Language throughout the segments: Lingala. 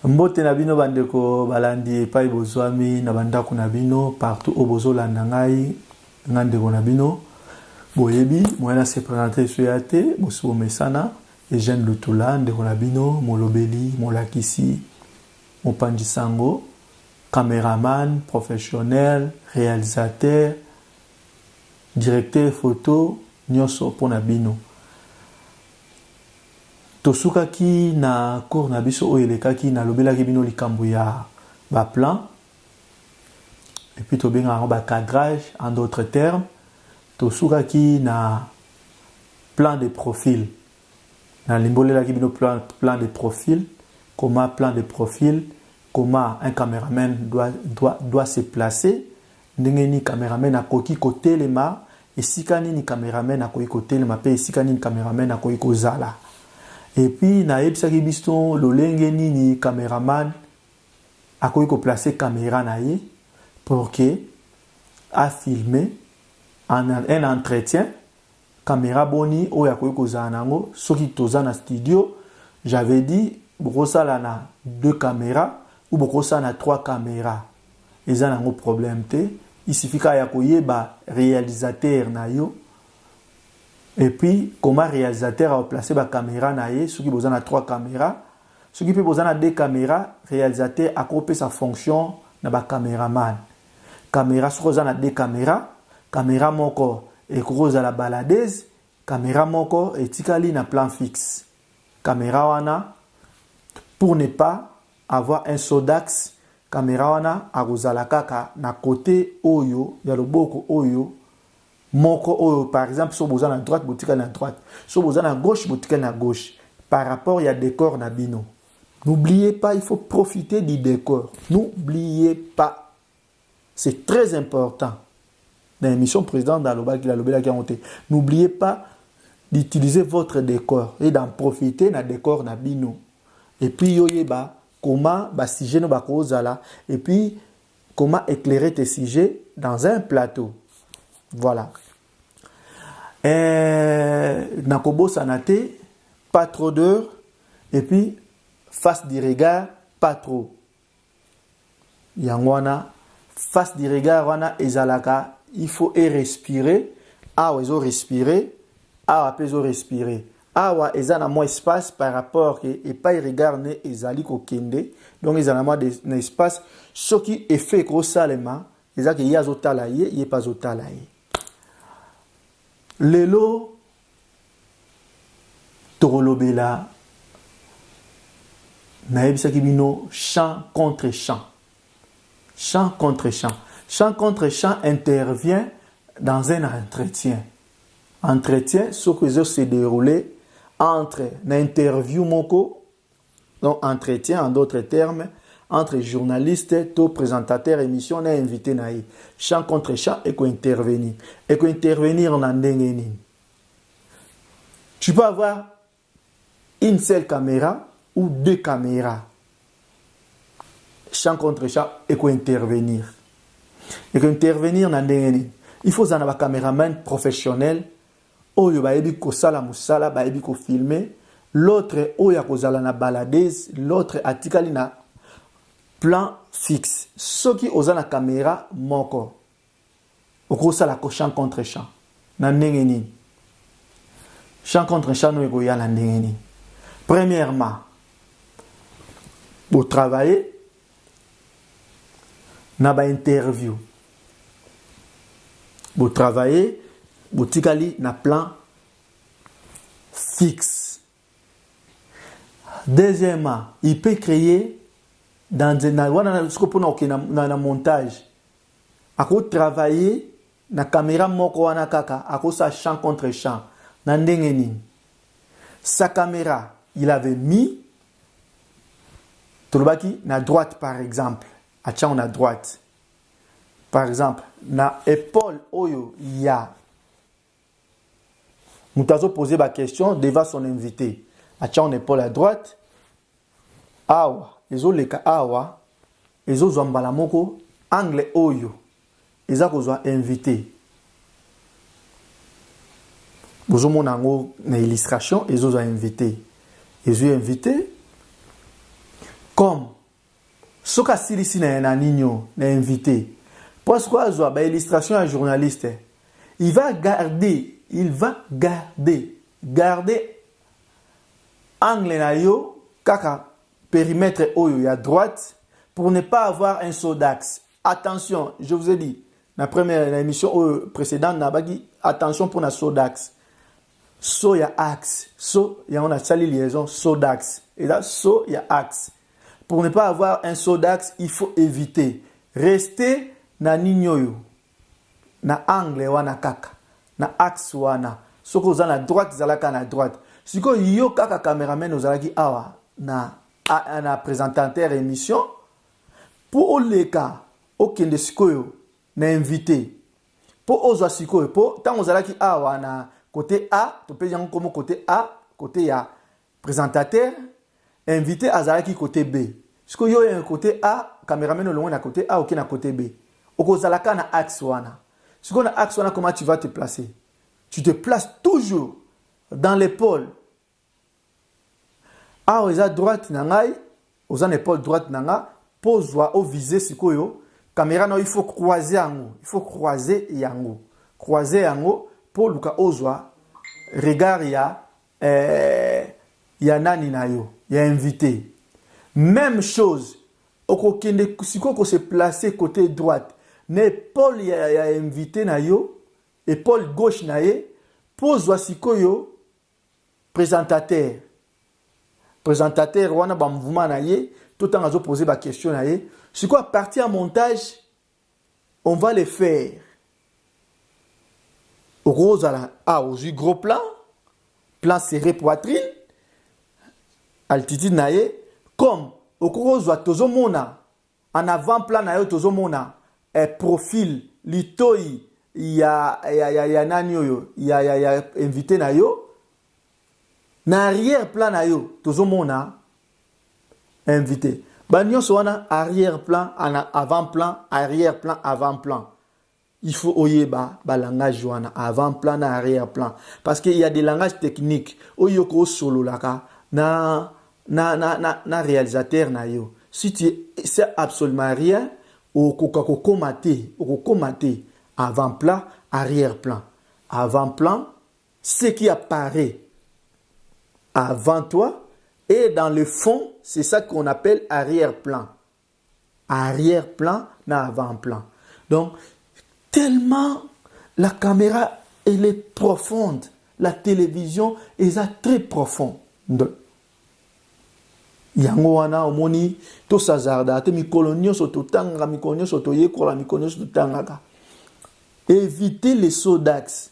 Mbote na bino bandeko balandi epai bozwami na bandako na bino partout au bozolanda ngai ngandeko na bino boyebi moyena se présenter soyate bosubo mesana Eugène Lutula ndeko na bino molobeli molakisi mopanzi sango caméraman professionnel réalisateur directeur photo nyonso pona bino tosukaki na cours na biso oyelekaki na lobelaki bino likambo ya ba plan et puis tobenga ba cadrage en d'autres termes tosukaki na plan de profil na limbolelaki bino plan de profil comment plan de profil comment un caméraman doit se placer ndenge ni caméraman akoki kotelema esika nini caméraman akoki kotelema pe esika nini caméraman akoki kozala. Et puis, na ebisaki biso lolenge nini caméraman akoki ko placer caméra na ye pour que a filmer un entretien caméra boni oyo akoki kozala nango soki toza na studio j'avais dit bokosala na 2 caméras ou bokosala na 3 caméras eza nango problème te il suffit ya koyeba réalisateur na yo. Et puis, comment réalisateur a placé la caméra na ye, ceux qui besoin de 3 caméras, ceux qui peut besoin de 2 caméras, réalisateur a coupé sa fonction na ba caméraman. Caméra sur besoin de 2 caméras, caméra moko et cause à la baladeuse, caméra moko et tikali na plan fixe. Caméra wana pour ne pas avoir un saut d'axe, caméra wana a kozala kaka na côté oyo, ya loboko oyo. Moko oyo par exemple so bozana à droite botika na droite so bozana à gauche botika na gauche par rapport il y a décor na bino. N'oubliez pas, il faut profiter du décor. N'oubliez pas, c'est très important dans l'émission président d'Aloba qui l'a lobé qui a monté. N'oubliez pas d'utiliser votre décor et d'en profiter na décor na bino. Et puis yoyeba comment ba sujet no ba kozala et puis comment éclairer tes sujets dans un plateau. Voilà. Nakobo sanate, pas trop d'heures, et puis face du regard, pas trop. Yangwana, face du regard, wana ezalaka, il faut respirer. Ah, ils ont respiré. Ah, ils ont respiré. Ah, ils ont moins espace par rapport et pas regard ne ezali ko kende. Donc ils ont moins d'espace. Ce qui est fait gros salema, ils ont que yazotalaye, il pas zotalaye. Lelo torolobela naebisaki bino chant contre chant. Chant contre chant. Chant contre chant intervient dans un entretien. Entretien, ce que se déroulé entre l'interview moko, donc entretien en d'autres termes, entre journaliste, tout présentateur, émission, on a invité naï. Chant contre chant, et qu'on intervenir. Et qu'on intervenir en ndengeni. Tu peux avoir une seule caméra ou 2 caméras. Chant contre chant, et qu'on intervenir. Et qu'on intervenir en ndengeni. Il faut en avoir un caméraman professionnel. Oyo ba ebi ko sala musala, ba ebi ko filmer. L'autre, oya ko zala na baladeuse. L'autre, atikali na plan fixe. Ce qui osa la caméra moko. Okosa la champ contre champ. Na ndengeni. Champ contre champ no egoya na ndengeni. Premièrement, vous travaillez na ba interview. Vous travaillez, vous tikali na plan fixe. Deuxièmement, il peut créer dans un montage. Ako travailler na caméra moko wana kaka, ako sa champ contre champ. Na ndengeni. Sa caméra, il avait mis tolobaki na droite par exemple. Acha on a droite. Par exemple, na épaule oyo ya. Moutazo poser la question devant son invité. Acha on épaule à droite. Awa. Ezo leka awa, ezo zwambala moko, angle oyo, eza kozwa invité. Bozo monango na illustration, ezo zwa invité. Ezo invité, comme soka silisi na nino na invité parce quoi zo ba illustration à journaliste il va garder angle na yo kaka périmètre oyo ya droite pour ne pas avoir un saut d'axe. Attention, je vous ai dit la première émission précédente attention pour un saut d'axe. Saut ya axe, saut ya on a sali liaison saut d'axe et là saut ya axe. Pour ne pas avoir un saut d'axe, il faut éviter rester na ninyoyo na angle wana kaka na axe wana soko za na droite zalaka na droite siko yo kaka cameraman ozalaki awa na présentateur émission pour le cas okende sikoyo na invité pour ozwa sikoyo pour tant ozalaki awa na côté A to pe yango comme côté A côté ya présentateur invité azalaki côté B siko yo un côté A cameraman olongo na côté A okena côté B okozalaka na axe wana. Si on a axe wana, comment tu vas te placer? Tu te places toujours dans l'épaule. Ah, aux droite nangai, aux épaule droite nanga, pose au visé sikoyo. Caméra non, il faut croiser yango. Il faut croiser yango. Croiser yango pour luka ozwa regard ya nani na yo, ya invité. Même chose. Okokende siko se placer côté droite. L'épaule ya invité na yo, épaule gauche na ye, pose wasikoyo présentateur. Présentateur wana ba mouvement na ye, tout temps azo poser ba question na ye. C'est quoi partie en montage, on va le faire. Au rose au gros plan, plan serré poitrine, altitude na ye, comme au rose wa tozomona en avant plan na yo tozomona profil litoi ya nani oyo ya invité na yo na arrière plan na yo tozomona invité banyo so wana arrière plan avant plan arrière plan avant plan il faut oyeba ba langage wana avant plan na arrière plan parce qu'il y a des langages techniques oyo ko solo laka na réalisateur na yo si tu sais absolument rien au komaté avant-plan, arrière-plan. Avant-plan, ce qui apparaît avant toi et dans le fond, c'est ça qu'on appelle arrière-plan. Arrière-plan, avant-plan. Donc, tellement la caméra, elle est profonde. La télévision, elle est très profonde. Yango wana omoni to sazarda te mikolo nyonso totanga mikolo nyonso toyekola mikolo nyonso totangaka. Éviter les sauts d'axe.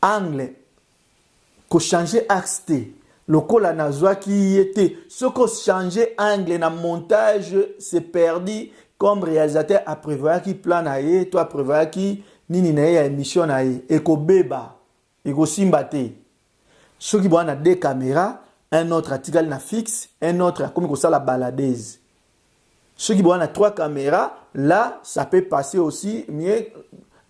Angle ko changer axe te. Lokola nazwa ki était ce ko changer angle na montage c'est perdu comme réalisateur a prévoir qui plan na ye toi prévoir qui nini na ya émission na ye e ko beba e ko simba te. Ce qui bwana deux caméras un autre article na fixe, un autre comme ça la baladeuse. Ceux qui ont trois caméras, là, ça peut passer aussi mieux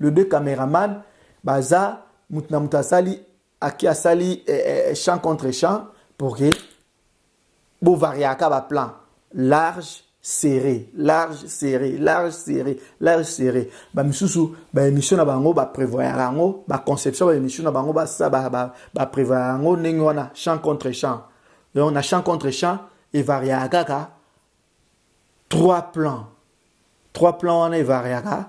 le deux caméramans, baza mutasali aki asali champ contre champ pour que bo variaka ba plan large serré, large serré, large serré, large serré. Ba misusu ba émission na bango ba prévoir yango, ba conception ba émission na bango ba ça ba prévoir yango ndenge wana champ contre champ. Et on a champ contre champ et variaka trois plans. Trois plans on est variaka.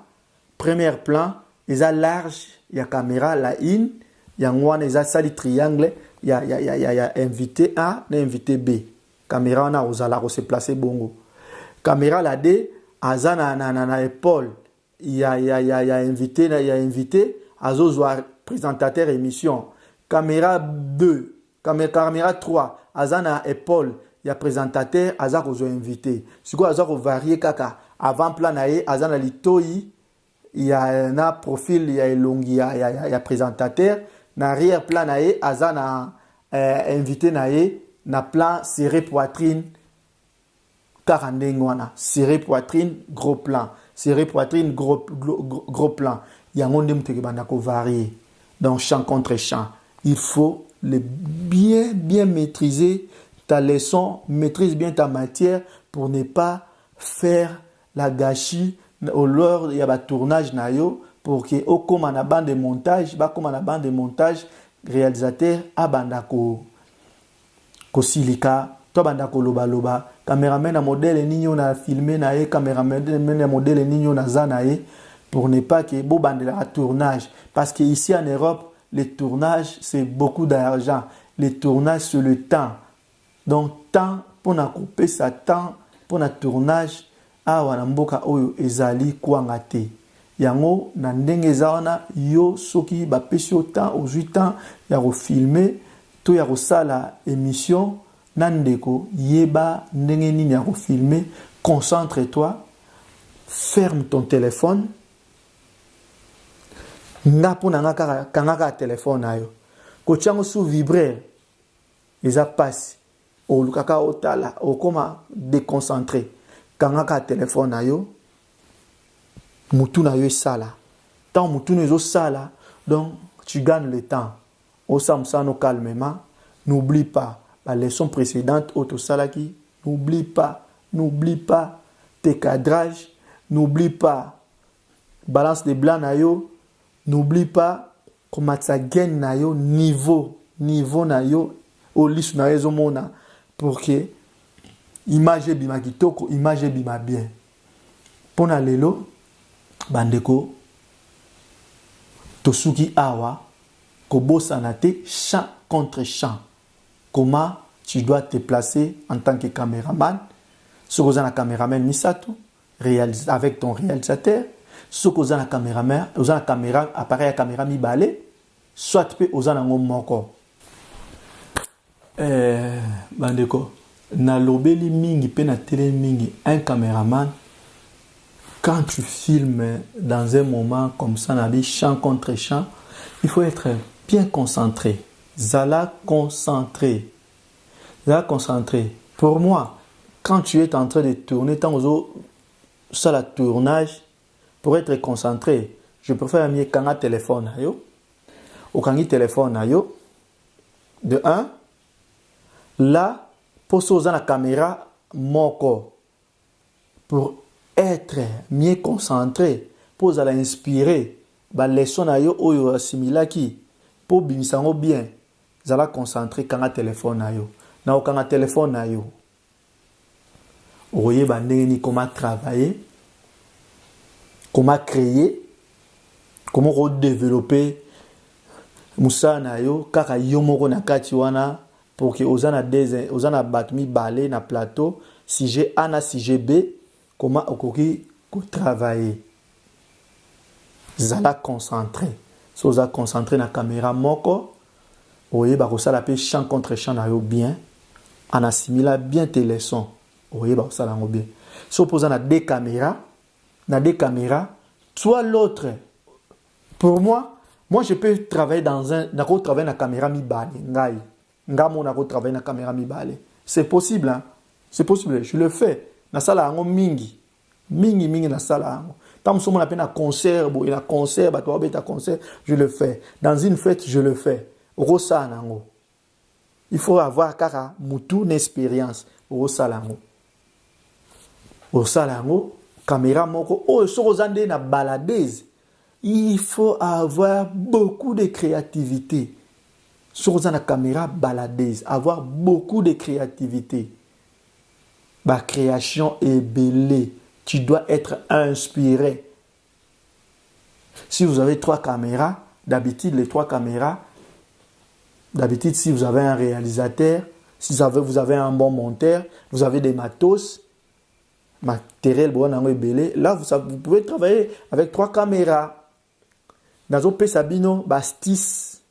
Premier plan, ils a large, il y a caméra la in, il y a one ils a sali triangle, il y a invité A, invité B. Caméra on a osala se placer bongo. Caméra la D, azana na épaule, il y a invité, azozwa présentateur émission. Caméra 2, caméra 3, azana épaule, il y a présentateur, azako zo invité. Si quoi azako varié kaka, avant plan nae, azana litoi, il y a un profil, il y a il y a présentateur, na arrière plan nae, azana invité nae, na plan serré poitrine. Serré poitrine, gros plan. Serré poitrine, gros plan. Il y a un monde qui varier. Donc, champ contre champ. Il faut bien maîtriser ta leçon, maîtrise bien ta matière pour ne pas faire la gâchis au lors il y a un tournage na yo pour que au comme na bande de montage ba comme na bande de montage réalisateur abanda ko silika to banda ko loba loba caméraman na modèle ninyo na filmer na ye caméraman na modèle ninyo na za na ye pour ne pas que bo bande la tournage parce que ici en Europe les tournages c'est beaucoup d'argent, les tournages c'est le temps, donc temps pour na couper ça temps pour na tournage awa na mboka oyo ezali kwanga te yango na ndenge ezana yo soki ba pesi autant aux 8 ans ya ko filmer to ya ko sala émission nandeko yeba ndenge nini ya ko filmer, concentre-toi, ferme ton téléphone nga pona nga kanga téléphone ayo ko chango sous vibrer eza passe o lukaka otala o koma déconcentré kanga téléphone ayo mutu na yo sala tant mutu nezo sala donc tu gagnes le temps au samsano calmement, n'oublie pas la leçon précédente auto salaki, n'oublie pas tes cadrages, n'oublie pas balance de blanc na yo, n'oublie pas comment ça gagne na yo niveau na yo au lis na yo mona pour que image bima kitoko, image bima bien. Pona lelo bandeko tosuki awa kobosana te champ contre champ. Comment tu dois te placer en tant que caméraman? Ce que un caméraman misato avec ton réalisateur, ce que un caméraman, un caméra appareil à caméra mi balé, soit tu peux oser un moko. Bandeko na lobeli mingi pe na télé mingi un caméraman quand tu filmes dans un moment comme ça na bi champ contre champ, il faut être bien concentré. Zala concentré. Pour moi, quand tu es en train de tourner, ça la tournage, pour être concentré, je préfère mieux quand téléphone yo, ou quand téléphone yo. De un, là, pour ça la caméra moko, pour être mieux concentré, pour ça inspirer, ba leçon yo oyo assimilaki, pour bimisango bien, zala concentré quand téléphone yo. Na okanga téléphone na yo oye bandeni comment travailler, comment créer, comment redévelopper musa na yo kaka yo moko na kati wana pour que ozana batmi balé na plateau si j'ai A na si j'ai B comment okoki ko travailler zala concentré so za concentré na caméra moko oye ba ko sala pe champ contre champ na yo bien en assimila bien tes leçons. Oui, bah, ça l'a bien. Si on pose deux caméras, soit l'autre. Pour moi, je peux travailler dans la caméra mi balé. Travailler na caméra mi balé. C'est possible, hein? C'est possible. Je le fais. Na sala ngo mingi na sala ngo. Tant que on appelle un concert, je le fais. Dans une fête, je le fais. Rosa nango. Il faut avoir kara mutu une expérience au salango caméra moko o sorozande na baladaise. Il faut avoir beaucoup de créativité sorozana caméra baladaise, avoir beaucoup de créativité. Ba création est belle, tu dois être inspiré. Si vous avez 3 caméras, d'habitude les 3 caméras. D'habitude, si vous avez un réalisateur, si vous avez un bon monteur, vous avez des matos, matériel, là, vous pouvez travailler avec 3 caméras. Nazo Pesabino, Bastis,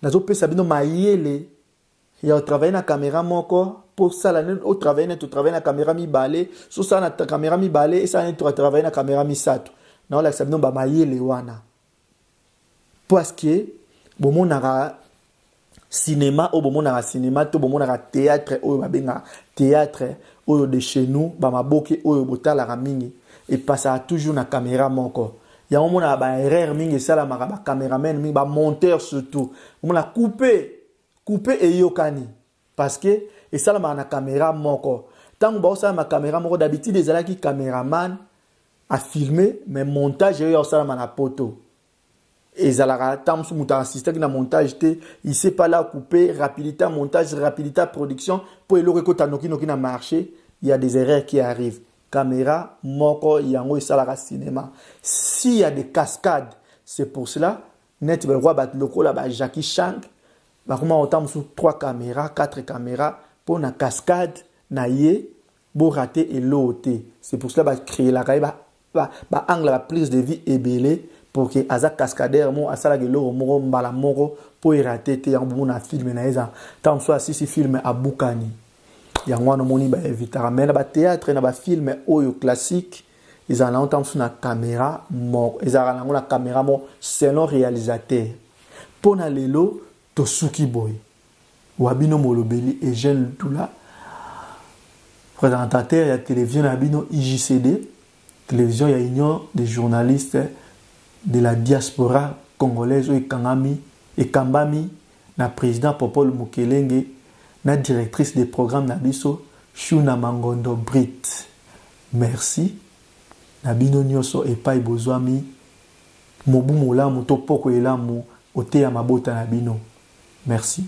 Nazo Pesabino, Mayele, il y a travaillé na caméra moko, pour ça, au travail, na caméra mi balé, sur ça, na caméra mi balé, et ça, tu travailler na caméra mi sato. Non, là, Sabino, Mayele, wana. Parce que, bon, mon nara, cinéma au bon cinéma to bon théâtre au babenga théâtre au de chez nous ba maboke au botala ramingi et passe toujours na caméra moko ya on a ba erreur mingi sala ma ba cameraman mingi ba monteur surtout on a coupé et yokani parce que et sala ma na caméra moko tant que ça ma caméra moko d'habitude des ala qui caméraman a filmé mais montage yo ça na poto et zalaka tant sous muta assistant na montage té il sait pas là couper rapidité montage rapidité production pour le rekota noki na marché il y a des erreurs qui arrivent caméra moko yango isalaka cinéma s'il y a des cascades c'est pour cela net ba roi bat lokola ba Jackie Chan ba comment autant sous 3 caméras 4 caméras pour na cascade na ye bo rater et l'auté c'est pour cela ba créer la ba angle la prise de vie ébélé pour que aza cascadeur mo asala ke lo moko mbala moko pour rater te yango na film na eza tant soit si film abukani yango wana moni ba évitera mais na ba théâtre na ba film oyo classique ils en ont tant sur na caméra mo ils ont la caméra mo selon réalisateur pour na lelo to suki boy wabino molobeli et jeune Lutula présentateur ya télévision abino IJCD télévision ya union des journalistes de la diaspora congolaise et Kangami et Kambami na président Popol Mukelenge na directrice des programmes Nabiso Shuna Mangondo Brit. Merci. Nabino nyoso epai bozwami mobu molamu to poko elamu oteya mabota nabino. Merci.